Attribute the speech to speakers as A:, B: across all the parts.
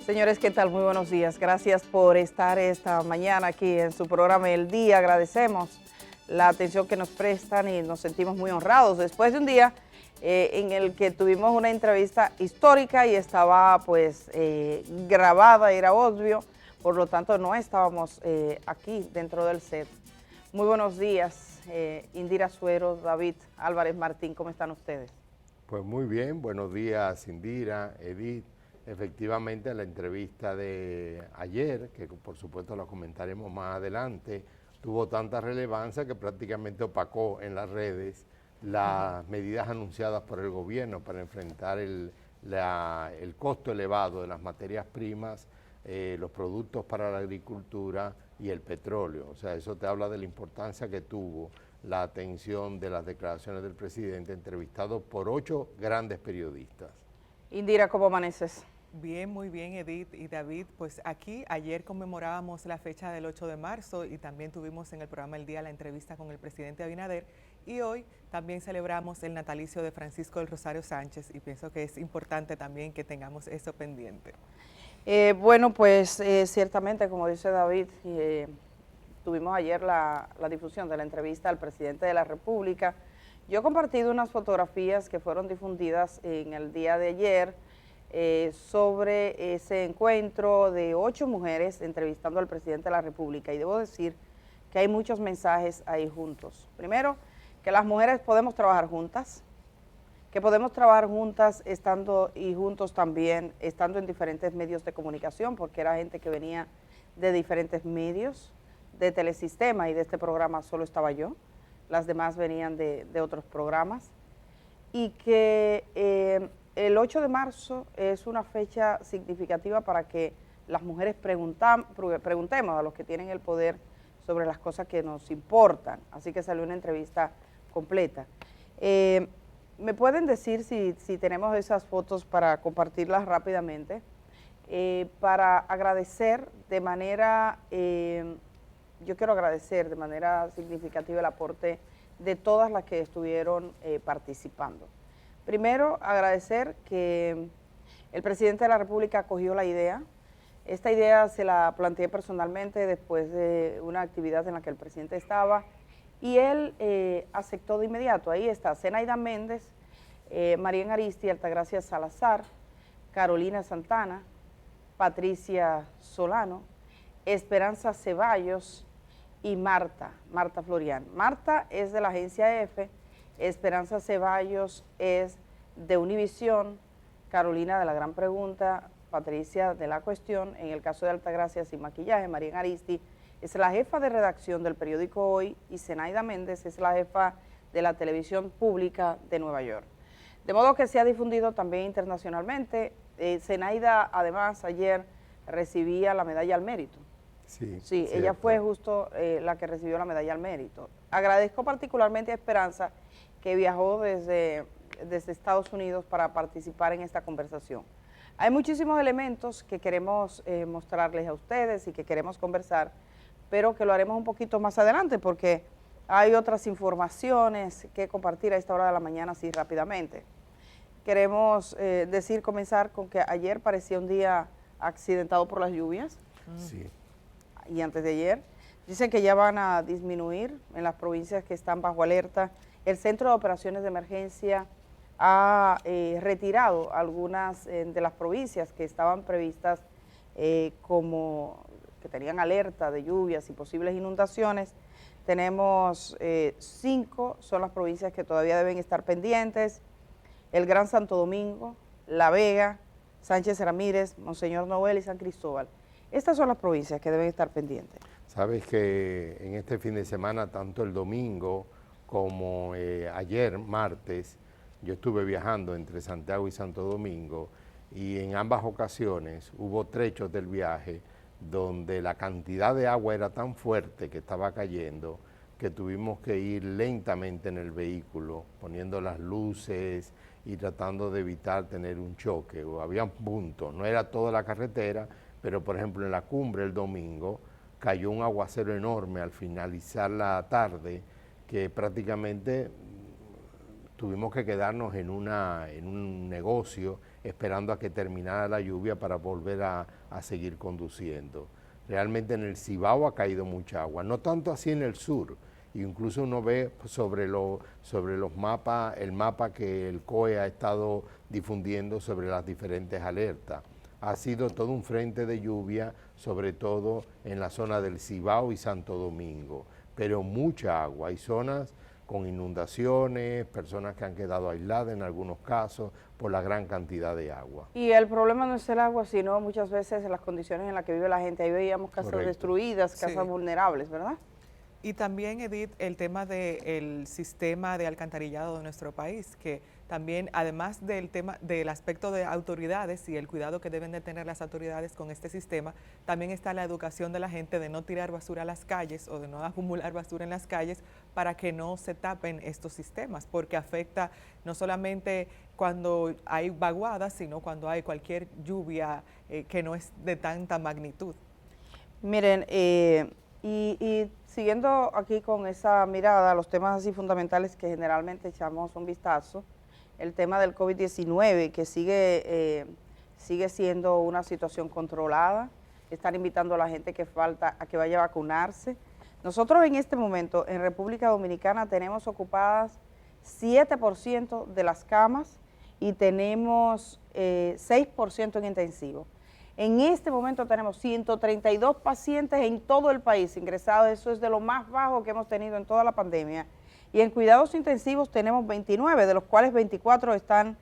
A: Señores, ¿qué tal? Muy buenos días. Gracias por estar esta mañana aquí en su programa El Día. Agradecemos la atención que nos prestan y nos sentimos muy honrados después de un día en el que tuvimos una entrevista histórica y estaba pues grabada, era obvio, por lo tanto no estábamos aquí dentro del set. Muy buenos días, Indira Suero, David Álvarez Martín, ¿cómo están ustedes?
B: Pues muy bien, buenos días Indira, Edith. Efectivamente la entrevista de ayer, que por supuesto la comentaremos más adelante, tuvo tanta relevancia que prácticamente opacó en las redes las medidas anunciadas por el gobierno para enfrentar el costo elevado de las materias primas, los productos para la agricultura y el petróleo. O sea, eso te habla de la importancia que tuvo la atención de las declaraciones del presidente, entrevistado por 8 grandes periodistas.
A: Indira, ¿cómo amaneces?
C: Bien, muy bien, Edith y David. Pues aquí ayer conmemorábamos la fecha del 8 de marzo y también tuvimos en el programa El Día la entrevista con el presidente Abinader, y hoy también celebramos el natalicio de Francisco del Rosario Sánchez, y pienso que es importante también que tengamos eso pendiente.
A: Bueno, pues ciertamente, como dice David, tuvimos ayer la difusión de la entrevista al presidente de la República. Yo he compartido unas fotografías que fueron difundidas en el día de ayer sobre ese encuentro de 8 mujeres entrevistando al presidente de la República, y debo decir que hay muchos mensajes ahí juntos. Primero, que las mujeres podemos trabajar juntas, que podemos trabajar juntas estando y juntos también, estando en diferentes medios de comunicación, porque era gente que venía de diferentes medios, de Telesistema, y de este programa solo estaba yo, las demás venían de otros programas, y que el 8 de marzo es una fecha significativa para que las mujeres preguntemos a los que tienen el poder sobre las cosas que nos importan. Así que salió una entrevista completa. ¿Me pueden decir si tenemos esas fotos para compartirlas rápidamente? Para agradecer de manera, yo quiero agradecer de manera significativa el aporte de todas las que estuvieron participando. Primero, agradecer que el presidente de la República acogió la idea. Esta idea se la planteé personalmente después de una actividad en la que el presidente estaba, y él aceptó de inmediato. Ahí está Zenaida Méndez, Marién Aristi, Altagracia Salazar, Carolina Santana, Patricia Solano, Esperanza Ceballos y Marta Florian. Marta es de la agencia EFE, Esperanza Ceballos es de Univisión, Carolina de La Gran Pregunta, Patricia de La Cuestión. En el caso de Altagracia Sin Maquillaje, Marién Aristi es la jefa de redacción del periódico Hoy, y Zenaida Méndez es la jefa de la televisión pública de Nueva York. De modo que se ha difundido también internacionalmente. Zenaida, además, ayer recibía la medalla al mérito. Sí, ella fue justo la que recibió la medalla al mérito. Agradezco particularmente a Esperanza, que viajó desde Estados Unidos para participar en esta conversación. Hay muchísimos elementos que queremos mostrarles a ustedes y que queremos conversar, pero que lo haremos un poquito más adelante porque hay otras informaciones que compartir a esta hora de la mañana así rápidamente. Queremos comenzar con que ayer parecía un día accidentado por las lluvias.
B: Sí.
A: Y antes de ayer, dicen que ya van a disminuir en las provincias que están bajo alerta. El Centro de Operaciones de Emergencia ha retirado algunas de las provincias que estaban previstas como que tenían alerta de lluvias y posibles inundaciones. Tenemos 5, son las provincias que todavía deben estar pendientes: el Gran Santo Domingo, La Vega, Sánchez Ramírez, Monseñor Noel y San Cristóbal. Estas son las provincias que deben estar pendientes.
B: Sabes que en este fin de semana, tanto el domingo como ayer, martes, yo estuve viajando entre Santiago y Santo Domingo, y en ambas ocasiones hubo trechos del viaje donde la cantidad de agua era tan fuerte que estaba cayendo que tuvimos que ir lentamente en el vehículo, poniendo las luces y tratando de evitar tener un choque. O había puntos, no era toda la carretera, pero por ejemplo en la cumbre el domingo cayó un aguacero enorme al finalizar la tarde que prácticamente tuvimos que quedarnos en un negocio esperando a que terminara la lluvia para volver a seguir conduciendo. Realmente en el Cibao ha caído mucha agua, no tanto así en el sur. Incluso uno ve sobre los mapas, el mapa que el COE ha estado difundiendo sobre las diferentes alertas. Ha sido todo un frente de lluvia, sobre todo en la zona del Cibao y Santo Domingo, pero mucha agua. Hay zonas con inundaciones, personas que han quedado aisladas en algunos casos por la gran cantidad de agua.
A: Y el problema no es el agua, sino muchas veces las condiciones en las que vive la gente. Ahí veíamos casas destruidas, casas vulnerables, ¿verdad?
C: Y también, Edith, el tema del sistema de alcantarillado de nuestro país, que también, además del tema del aspecto de autoridades y el cuidado que deben de tener las autoridades con este sistema, también está la educación de la gente de no tirar basura a las calles o de no acumular basura en las calles para que no se tapen estos sistemas, porque afecta no solamente cuando hay vaguadas, sino cuando hay cualquier lluvia que no es de tanta magnitud.
A: Miren, y siguiendo aquí con esa mirada a los temas así fundamentales que generalmente echamos un vistazo, el tema del COVID-19 que sigue siendo una situación controlada, están invitando a la gente que falta a que vaya a vacunarse. Nosotros en este momento en República Dominicana tenemos ocupadas 7% de las camas y tenemos 6% en intensivo. En este momento tenemos 132 pacientes en todo el país ingresados, eso es de lo más bajo que hemos tenido en toda la pandemia. Y en cuidados intensivos tenemos 29, de los cuales 24 están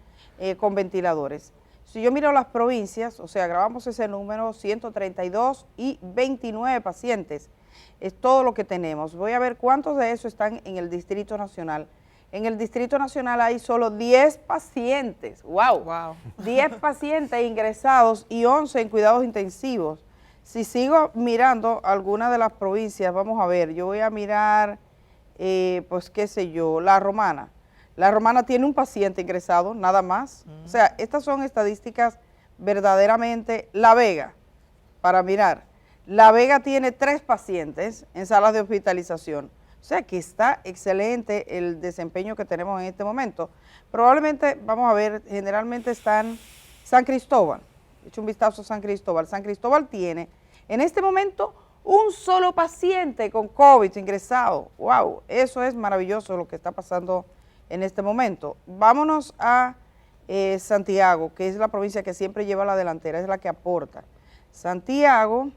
A: con ventiladores. Si yo miro las provincias, o sea, grabamos ese número, 132 y 29 pacientes, es todo lo que tenemos. Voy a ver cuántos de esos están en el Distrito Nacional. En el Distrito Nacional hay solo 10 pacientes, wow. 10 pacientes ingresados y 11 en cuidados intensivos. Si sigo mirando algunas de las provincias, vamos a ver, yo voy a mirar, pues qué sé yo, La Romana. La Romana tiene un paciente ingresado, nada más. O sea, estas son estadísticas verdaderamente. La Vega, para mirar, La Vega tiene 3 pacientes en salas de hospitalización. O sea que está excelente el desempeño que tenemos en este momento. Probablemente, vamos a ver, generalmente están San Cristóbal. He hecho un vistazo a San Cristóbal. San Cristóbal tiene en este momento un solo paciente con COVID ingresado. ¡Wow! Eso es maravilloso lo que está pasando en este momento. Vámonos a Santiago, que es la provincia que siempre lleva la delantera, es la que aporta. Santiago,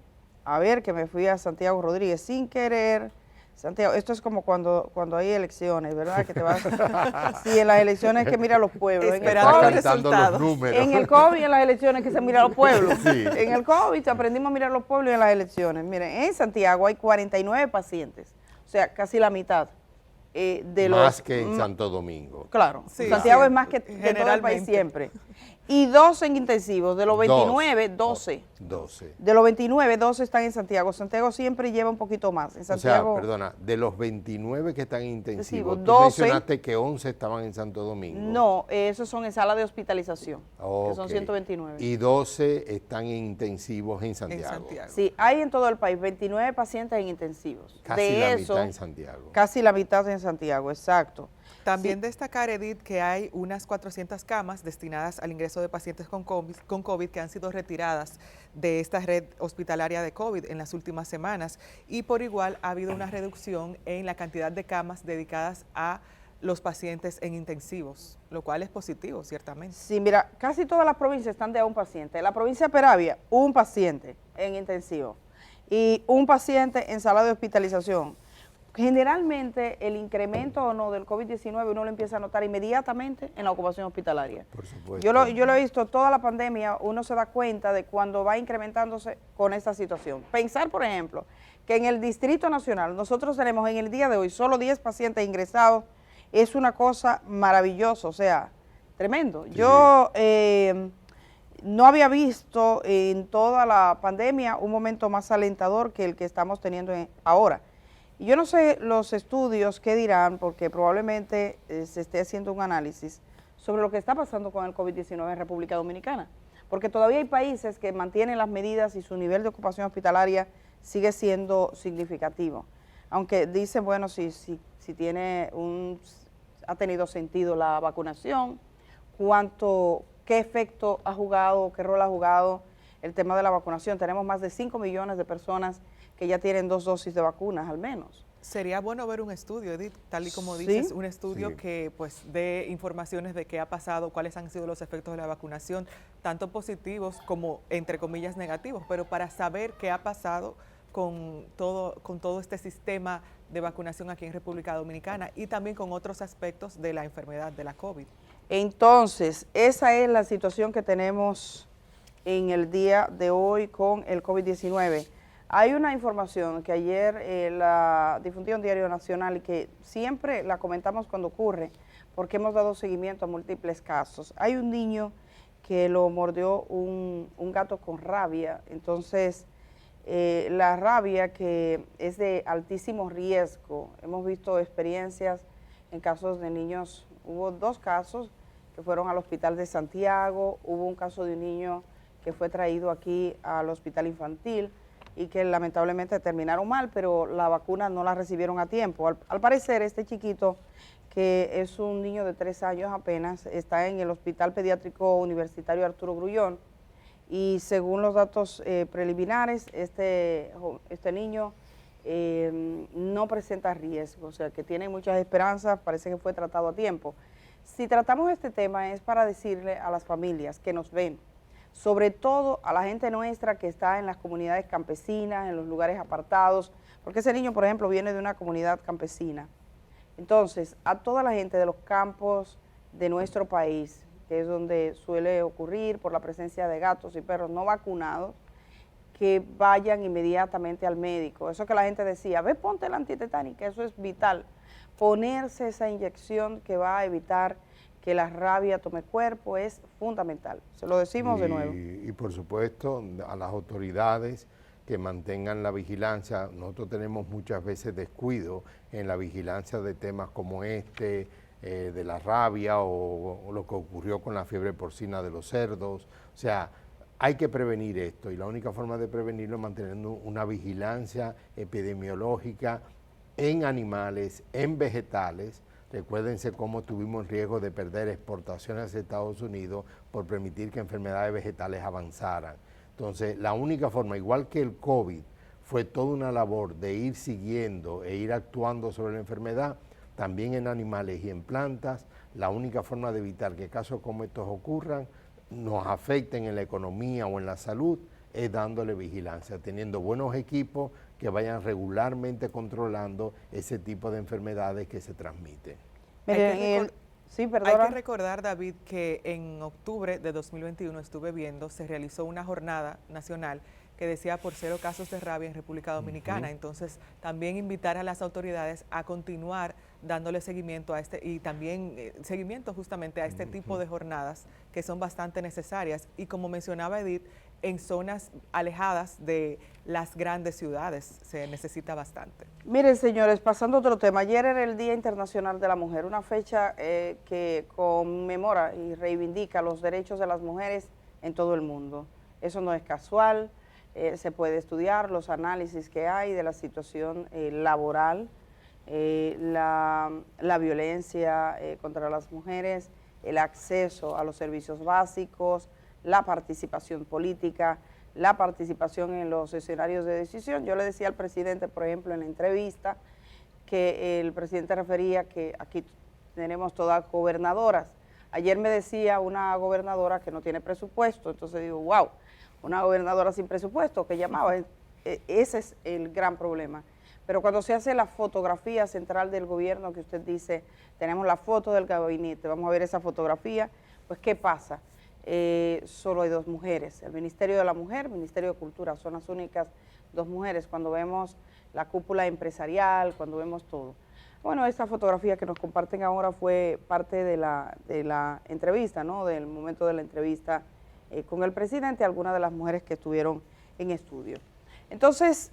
A: a ver que me fui a Santiago Rodríguez sin querer. Santiago, esto es como cuando hay elecciones, ¿verdad? Que te vas, sí, en las elecciones hay que mirar los pueblos.
C: Esperando los resultados.
B: Números.
A: En el COVID y en las elecciones que se mira los pueblos.
B: Sí.
A: En el COVID aprendimos a mirar los pueblos y en las elecciones. Miren, en Santiago hay 49 pacientes, o sea, casi la mitad.
B: Más que en Santo Domingo.
A: Claro,
C: Sí,
A: Santiago
C: sí,
A: es más que todo el país
C: generalmente.
A: siempre. Y 12 en intensivos, de los 29, 12.
B: 12.
A: De los 29, 12 están en Santiago. Santiago siempre lleva un poquito más. En Santiago,
B: O sea, perdona, de los 29 que están intensivos, tú
A: 12,
B: mencionaste que 11 estaban en Santo Domingo.
A: no, esos son en sala de hospitalización, que son
B: Ok.
A: 129.
B: Y 12 están en intensivos en Santiago.
C: En Santiago.
A: Sí, hay en todo el país 29 pacientes en intensivos.
B: Casi
A: de
B: la
A: eso,
B: mitad en Santiago.
A: casi la mitad en Santiago, exacto.
C: También destacar, Edith, que hay unas 400 camas destinadas al ingreso de pacientes con COVID que han sido retiradas de esta red hospitalaria de COVID en las últimas semanas y por igual ha habido una reducción en la cantidad de camas dedicadas a los pacientes en intensivos, lo cual es positivo, ciertamente.
A: Sí, mira, casi todas las provincias están de a un paciente. La provincia de Peravia, un paciente en intensivo y un paciente en sala de hospitalización. Generalmente el incremento o no del COVID-19 uno lo empieza a notar inmediatamente en la ocupación hospitalaria.
B: Por supuesto.
A: Yo lo he visto toda la pandemia, uno se da cuenta de cuando va incrementándose con esta situación. Pensar, por ejemplo, que en el Distrito Nacional nosotros tenemos en el día de hoy solo 10 pacientes ingresados, es una cosa maravillosa, o sea, tremendo.
B: Sí.
A: Yo no había visto en toda la pandemia un momento más alentador que el que estamos teniendo ahora. Y yo no sé los estudios qué dirán, porque probablemente se esté haciendo un análisis sobre lo que está pasando con el COVID-19 en República Dominicana, porque todavía hay países que mantienen las medidas y su nivel de ocupación hospitalaria sigue siendo significativo. Aunque dicen, bueno, si tiene ha tenido sentido la vacunación, qué efecto ha jugado, qué rol ha jugado el tema de la vacunación. Tenemos más de 5 millones de personas que ya tienen 2 dosis de vacunas al menos.
C: Sería bueno ver un estudio, Edith, tal y como
A: Sí,
C: dices, un estudio
B: sí.
C: que pues dé informaciones de qué ha pasado, cuáles han sido los efectos de la vacunación, tanto positivos como entre comillas negativos, pero para saber qué ha pasado con todo este sistema de vacunación aquí en República Dominicana y también con otros aspectos de la enfermedad de la COVID.
A: Entonces, esa es la situación que tenemos en el día de hoy con el COVID-19. Hay una información que ayer la difundió en Diario Nacional y que siempre la comentamos cuando ocurre, porque hemos dado seguimiento a múltiples casos. Hay un niño que lo mordió un gato con rabia, entonces la rabia que es de altísimo riesgo. Hemos visto experiencias en casos de niños, hubo 2 casos que fueron al Hospital de Santiago, hubo un caso de un niño que fue traído aquí al Hospital Infantil y que lamentablemente terminaron mal, pero la vacuna no la recibieron a tiempo. Al parecer, este chiquito, que es un niño de 3 años apenas, está en el Hospital Pediátrico Universitario Arturo Grullón, y según los datos preliminares, este niño no presenta riesgo, o sea que tiene muchas esperanzas, parece que fue tratado a tiempo. Si tratamos este tema es para decirle a las familias que nos ven, sobre todo a la gente nuestra que está en las comunidades campesinas, en los lugares apartados, porque ese niño, por ejemplo, viene de una comunidad campesina. Entonces, a toda la gente de los campos de nuestro país, que es donde suele ocurrir por la presencia de gatos y perros no vacunados, que vayan inmediatamente al médico. Eso que la gente decía, ve, ponte la antitetánica, eso es vital. Ponerse esa inyección que va a evitar que la rabia tome cuerpo es fundamental. Se lo decimos de nuevo.
B: Y por supuesto a las autoridades que mantengan la vigilancia. Nosotros tenemos muchas veces descuido en la vigilancia de temas como este, de la rabia o lo que ocurrió con la fiebre porcina de los cerdos. O sea, hay que prevenir esto y la única forma de prevenirlo es manteniendo una vigilancia epidemiológica en animales, en vegetales. Recuérdense cómo tuvimos el riesgo de perder exportaciones hacia Estados Unidos por permitir que enfermedades vegetales avanzaran. Entonces, la única forma, igual que el COVID, fue toda una labor de ir siguiendo e ir actuando sobre la enfermedad, también en animales y en plantas, la única forma de evitar que casos como estos ocurran, nos afecten en la economía o en la salud, es dándole vigilancia, teniendo buenos equipos que vayan regularmente controlando ese tipo de enfermedades que se transmiten.
A: Miren, sí,
C: Hay que recordar, David, que en octubre de 2021 estuve viendo, se realizó una jornada nacional que decía por 0 casos de rabia en República Dominicana. Entonces, también invitar a las autoridades a continuar dándole seguimiento a y también seguimiento justamente a este tipo de jornadas que son bastante necesarias. Y como mencionaba Edith, en zonas alejadas de las grandes ciudades se necesita bastante.
A: Miren, señores, pasando a otro tema, ayer era el Día Internacional de la Mujer, una fecha que conmemora y reivindica los derechos de las mujeres en todo el mundo. Eso no es casual, se puede estudiar los análisis que hay de la situación laboral, la violencia contra las mujeres, el acceso a los servicios básicos, la participación política, la participación en los escenarios de decisión. Yo le decía al presidente, por ejemplo, en la entrevista, que el presidente refería que aquí tenemos todas gobernadoras. Ayer me decía una gobernadora que no tiene presupuesto, entonces digo, wow, una gobernadora sin presupuesto, que llamaba, ese es el gran problema. Pero cuando se hace la fotografía central del gobierno, que usted dice, tenemos la foto del gabinete, vamos a ver esa fotografía, pues ¿qué pasa? Solo hay 2 mujeres, el Ministerio de la Mujer, el Ministerio de Cultura, son las únicas 2 mujeres cuando vemos la cúpula empresarial, cuando vemos todo. Bueno, esta fotografía que nos comparten ahora fue parte de la entrevista, ¿no? Del momento de la entrevista con el presidente, algunas de las mujeres que estuvieron en estudio. Entonces,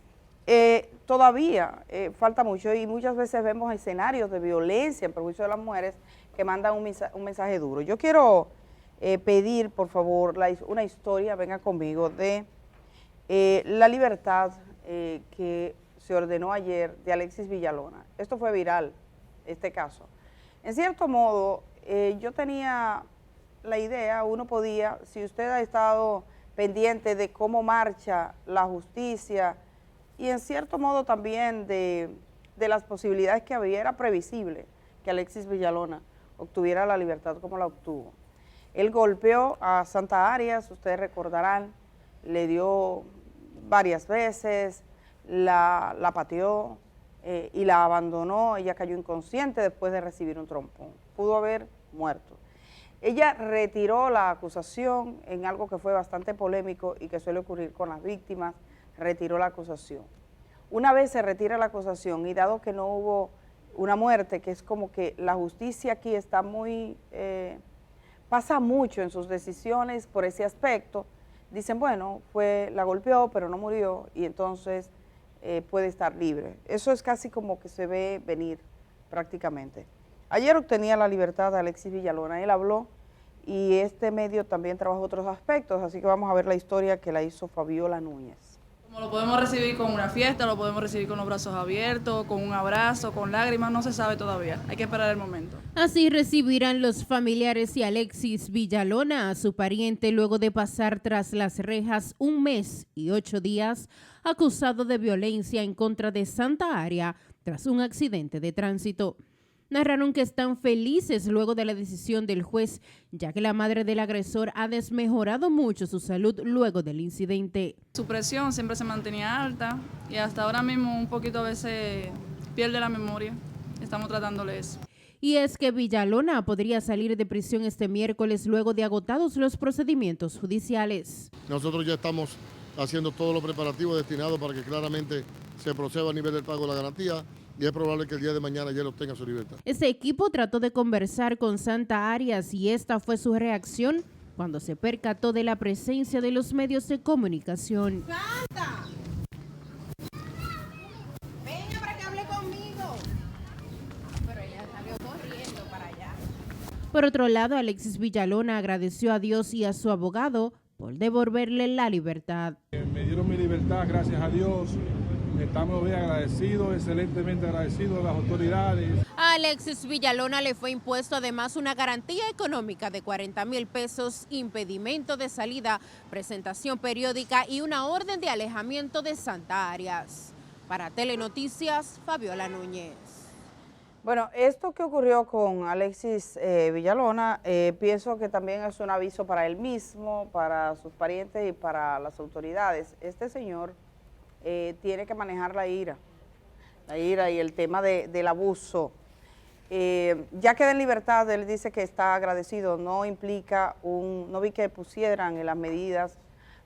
A: todavía falta mucho y muchas veces vemos escenarios de violencia en perjuicio de las mujeres que mandan un mensaje duro. Yo quiero pedir, por favor, una historia, venga conmigo, de la libertad que se ordenó ayer de Alexis Villalona. Esto fue viral, este caso. En cierto modo, yo tenía la idea, uno podía, si usted ha estado pendiente de cómo marcha la justicia y en cierto modo también de las posibilidades que había, era previsible que Alexis Villalona obtuviera la libertad como la obtuvo. Él golpeó a Santa Arias, ustedes recordarán, le dio varias veces, la pateó y la abandonó, ella cayó inconsciente después de recibir un trompón, pudo haber muerto. Ella retiró la acusación en algo que fue bastante polémico y que suele ocurrir con las víctimas, retiró la acusación. Una vez se retira la acusación y dado que no hubo una muerte, que es como que la justicia aquí está muy, pasa mucho en sus decisiones por ese aspecto, dicen, bueno, la golpeó pero no murió y entonces puede estar libre. Eso es casi como que se ve venir prácticamente. Ayer obtenía la libertad de Alexis Villalona, él habló y este medio también trabajó otros aspectos, así que vamos a ver la historia que la hizo Fabiola Núñez.
D: Como lo podemos recibir con una fiesta, lo podemos recibir con los brazos abiertos, con un abrazo, con lágrimas, no se sabe todavía, hay que esperar el momento.
E: Así recibirán los familiares y Alexis Villalona a su pariente luego de pasar tras las rejas 1 mes y 8 días acusado de violencia en contra de Santa Aria tras un accidente de tránsito. Narraron que están felices luego de la decisión del juez, ya que la madre del agresor ha desmejorado mucho su salud luego del incidente.
D: Su presión siempre se mantenía alta y hasta ahora mismo un poquito a veces pierde la memoria. Estamos tratándole eso.
E: Y es que Villalona podría salir de prisión este miércoles luego de agotados los procedimientos judiciales.
F: Nosotros ya estamos haciendo todos los preparativos destinados para que claramente se proceda a nivel del pago de la garantía. Y es probable que el día de mañana ya él obtenga su libertad.
E: Ese equipo trató de conversar con Santa Arias y esta fue su reacción cuando se percató de la presencia de los medios de comunicación.
G: ¡Santa! Venga para que hable conmigo. Pero ella salió corriendo para allá.
E: Por otro lado, Alexis Villalona agradeció a Dios y a su abogado por devolverle la libertad.
H: Me dieron mi libertad, gracias a Dios. Estamos bien agradecidos, excelentemente agradecidos a las autoridades.
E: A Alexis Villalona le fue impuesto además una garantía económica de 40,000 pesos, impedimento de salida, presentación periódica y una orden de alejamiento de Santa Arias. Para Telenoticias, Fabiola Núñez.
A: Bueno, esto que ocurrió con Alexis Villalona, pienso que también es un aviso para él mismo, para sus parientes y para las autoridades. Este señor tiene que manejar la ira y el tema del abuso. Ya queda en libertad, él dice que está agradecido, no implica no vi que pusieran en las medidas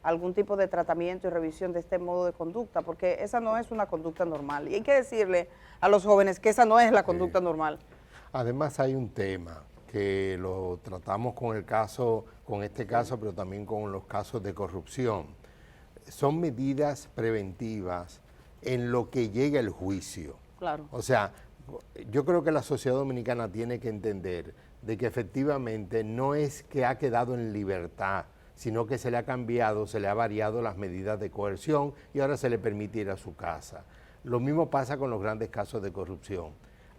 A: algún tipo de tratamiento y revisión de este modo de conducta, porque esa no es una conducta normal. Y hay que decirle a los jóvenes que esa no es la conducta normal.
B: Además hay un tema que lo tratamos con este caso, pero también con los casos de corrupción. Son medidas preventivas en lo que llega el juicio.
A: Claro.
B: O sea, yo creo que la sociedad dominicana tiene que entender de que efectivamente no es que ha quedado en libertad, sino que se le ha cambiado, se le ha variado las medidas de coerción y ahora se le permite ir a su casa. Lo mismo pasa con los grandes casos de corrupción.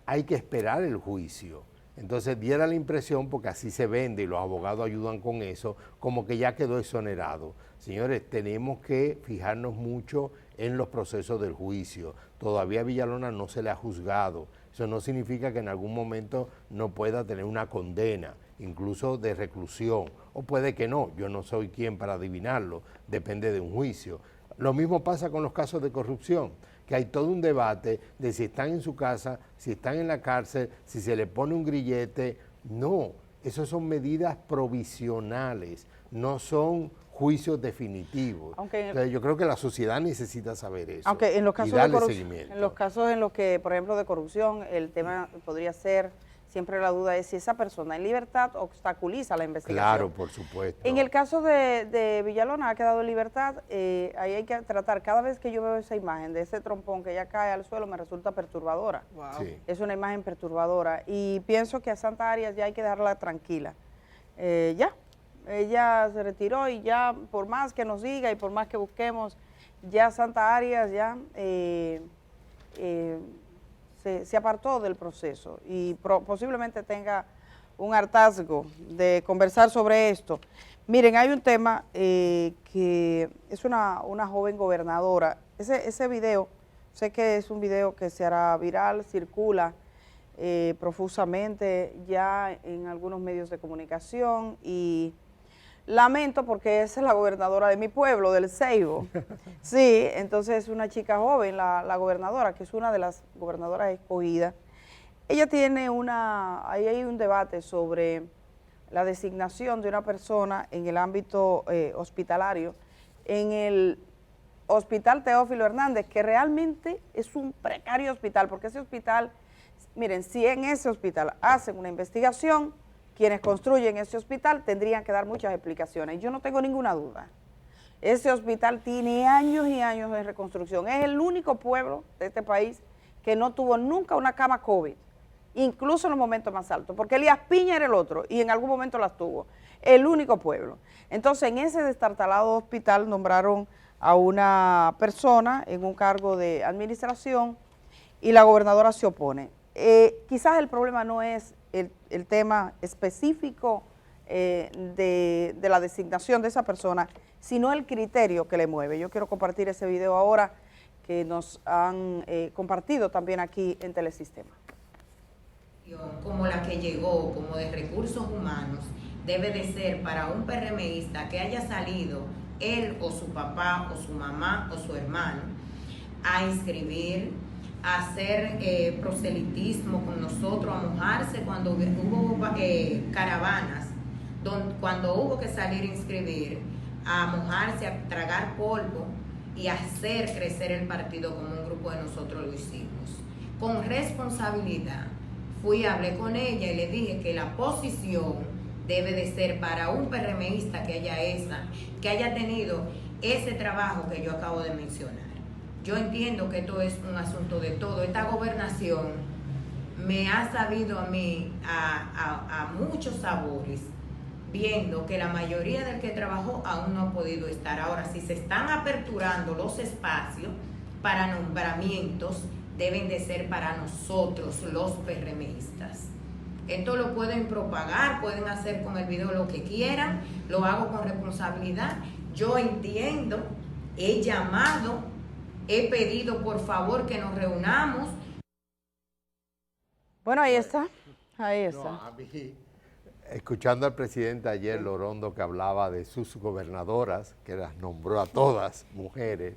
B: Hay que esperar el juicio. Entonces diera la impresión, porque así se vende y los abogados ayudan con eso, como que ya quedó exonerado. Señores, tenemos que fijarnos mucho en los procesos del juicio. Todavía a Villalona no se le ha juzgado. Eso no significa que en algún momento no pueda tener una condena, incluso de reclusión. O puede que no, yo no soy quien para adivinarlo, depende de un juicio. Lo mismo pasa con los casos de corrupción, que hay todo un debate de si están en su casa, si están en la cárcel, si se le pone un grillete. No, esas son medidas provisionales, no son juicios definitivos. Entonces, yo creo que la sociedad necesita saber eso.
A: Aunque en los casos
B: y darle
A: de
B: seguimiento.
A: en los casos en los que, por ejemplo, de corrupción, el tema podría ser, siempre la duda es si esa persona en libertad obstaculiza la investigación.
B: Claro, por supuesto.
A: En el caso de Villalona ha quedado en libertad, ahí hay que tratar, cada vez que yo veo esa imagen de ese trompón que ya cae al suelo me resulta perturbadora.
C: Wow.
B: Sí.
A: Es una imagen perturbadora y pienso que a Santa Arias ya hay que dejarla tranquila. Ya, ella se retiró y ya por más que nos diga y por más que busquemos, ya Santa Arias ya se apartó del proceso y posiblemente tenga un hartazgo de conversar sobre esto. Miren, hay un tema que es una joven gobernadora. Ese video, sé que es un video que se hará viral, circula profusamente ya en algunos medios de comunicación y lamento porque esa es la gobernadora de mi pueblo, del Ceibo. Sí, entonces es una chica joven, la gobernadora, que es una de las gobernadoras escogidas. Ella tiene ahí hay un debate sobre la designación de una persona en el ámbito hospitalario, en el Hospital Teófilo Hernández, que realmente es un precario hospital, porque ese hospital, miren, si en ese hospital hacen una investigación, quienes construyen ese hospital tendrían que dar muchas explicaciones. Yo no tengo ninguna duda. Ese hospital tiene años y años de reconstrucción. Es el único pueblo de este país que no tuvo nunca una cama COVID, incluso en los momentos más altos, porque Elías Piña era el otro y en algún momento las tuvo. El único pueblo. Entonces, en ese destartalado hospital nombraron a una persona en un cargo de administración y la gobernadora se opone. Quizás el problema no es el tema específico de la designación de esa persona, sino el criterio que le mueve. Yo quiero compartir ese video ahora que nos han compartido también aquí en Telesistema.
I: Como la que llegó, como de recursos humanos, debe de ser para un PRMista que haya salido él o su papá o su mamá o su hermano a inscribir, a hacer proselitismo con nosotros, a mojarse cuando hubo caravanas, cuando hubo que salir a inscribir, a mojarse, a tragar polvo y a hacer crecer el partido como un grupo de nosotros lo hicimos. Con responsabilidad, hablé con ella y le dije que la posición debe de ser para un PRMista que haya tenido ese trabajo que yo acabo de mencionar. Yo entiendo que esto es un asunto de todo. Esta gobernación me ha sabido a mí a muchos sabores, viendo que la mayoría del que trabajó aún no ha podido estar. Ahora, si se están aperturando los espacios para nombramientos, deben de ser para nosotros, los PRMistas. Esto lo pueden propagar, pueden hacer con el video lo que quieran, lo hago con responsabilidad. Yo entiendo, he llamado, he pedido por favor que nos reunamos.
A: Bueno, ahí está, ahí está.
B: No, a mí, escuchando al presidente ayer, Lorondo, que hablaba de sus gobernadoras, que las nombró a todas mujeres,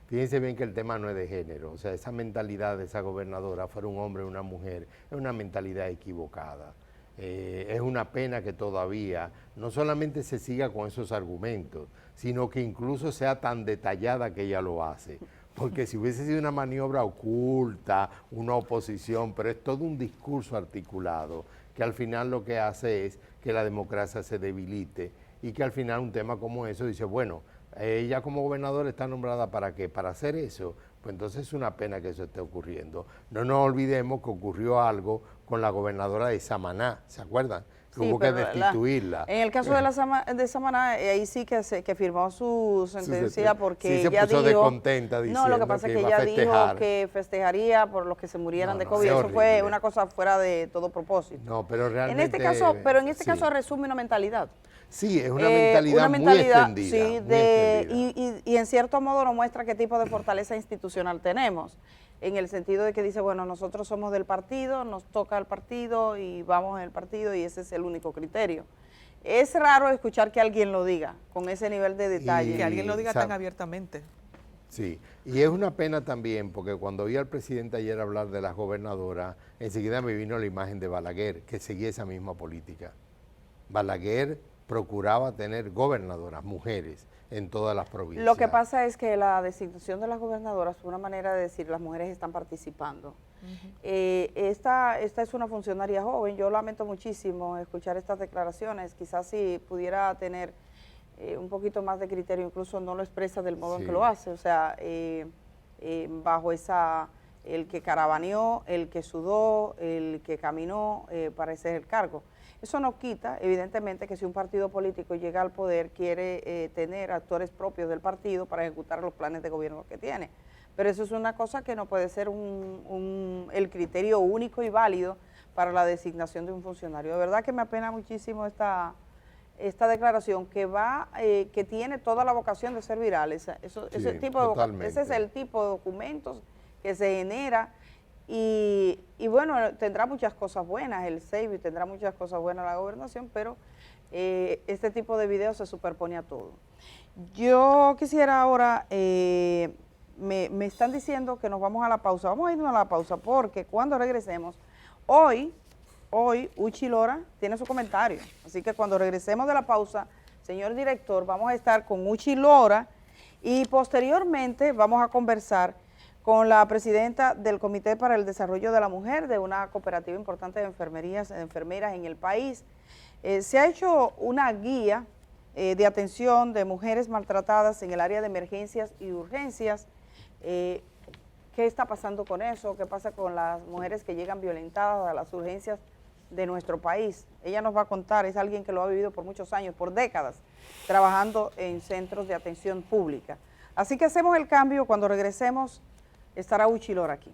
B: fíjense bien que el tema no es de género, o sea, esa mentalidad de esa gobernadora, fuera un hombre o una mujer, es una mentalidad equivocada. Es una pena que todavía no solamente se siga con esos argumentos, sino que incluso sea tan detallada que ella lo hace. Porque si hubiese sido una maniobra oculta, una oposición, pero es todo un discurso articulado, que al final lo que hace es que la democracia se debilite y que al final un tema como eso dice, bueno, ella como gobernadora está nombrada ¿para qué? Para hacer eso. Pues entonces es una pena que eso esté ocurriendo. No nos olvidemos que ocurrió algo con la gobernadora de Samaná, ¿se acuerdan? Que
A: sí,
B: hubo que destituirla.
A: En el caso de Samaná, ahí sí que firmó su sentencia porque
B: sí,
A: ella
B: se puso
A: dijo...
B: descontenta diciendo
A: no, lo que pasa es que ella dijo que festejaría por los que se murieran de COVID. Eso fue una cosa fuera de todo propósito.
B: No, pero realmente...
A: En este caso resume una mentalidad.
B: Sí, es una mentalidad muy extendida.
A: Sí,
B: muy extendida.
A: Y en cierto modo nos muestra qué tipo de fortaleza institucional tenemos, en el sentido de que dice, bueno, nosotros somos del partido, nos toca el partido y vamos en el partido y ese es el único criterio. Es raro escuchar que alguien lo diga con ese nivel de detalle.
C: Que alguien lo diga tan abiertamente.
B: Sí, y es una pena también porque cuando oí al presidente ayer hablar de las gobernadoras, enseguida me vino la imagen de Balaguer, que seguía esa misma política. Balaguer procuraba tener gobernadoras, mujeres, en todas las provincias.
A: Lo que pasa es que la designación de las gobernadoras fue una manera de decir las mujeres están participando. Esta es una funcionaria joven, yo lamento muchísimo escuchar estas declaraciones, quizás si pudiera tener un poquito más de criterio, incluso no lo expresa del modo en que lo hace, o sea, bajo el que caravaneó, el que sudó, el que caminó para ese el cargo. Eso no quita, evidentemente, que si un partido político llega al poder, quiere tener actores propios del partido para ejecutar los planes de gobierno que tiene. pero eso es una cosa que no puede ser el criterio único y válido para la designación de un funcionario. De verdad que me apena muchísimo esta declaración que tiene toda la vocación de ser viral. Ese es el tipo de documentos que se genera y bueno, tendrá muchas cosas buenas el CEIBI, tendrá muchas cosas buenas la gobernación, pero este tipo de videos se superpone a todo. Yo quisiera ahora, me están diciendo que nos vamos a la pausa. Vamos a irnos a la pausa porque cuando regresemos, hoy Uchi Lora tiene su comentario. Así que cuando regresemos de la pausa, señor director, vamos a estar con Uchi Lora y posteriormente vamos a conversar con la presidenta del Comité para el Desarrollo de la Mujer, de una cooperativa importante de enfermeras en el país. Se ha hecho una guía de atención de mujeres maltratadas en el área de emergencias y urgencias. ¿Qué está pasando con eso? ¿Qué pasa con las mujeres que llegan violentadas a las urgencias de nuestro país? Ella nos va a contar, es alguien que lo ha vivido por muchos años, por décadas, trabajando en centros de atención pública. Así que hacemos el cambio, cuando regresemos estará Uchi Lora aquí.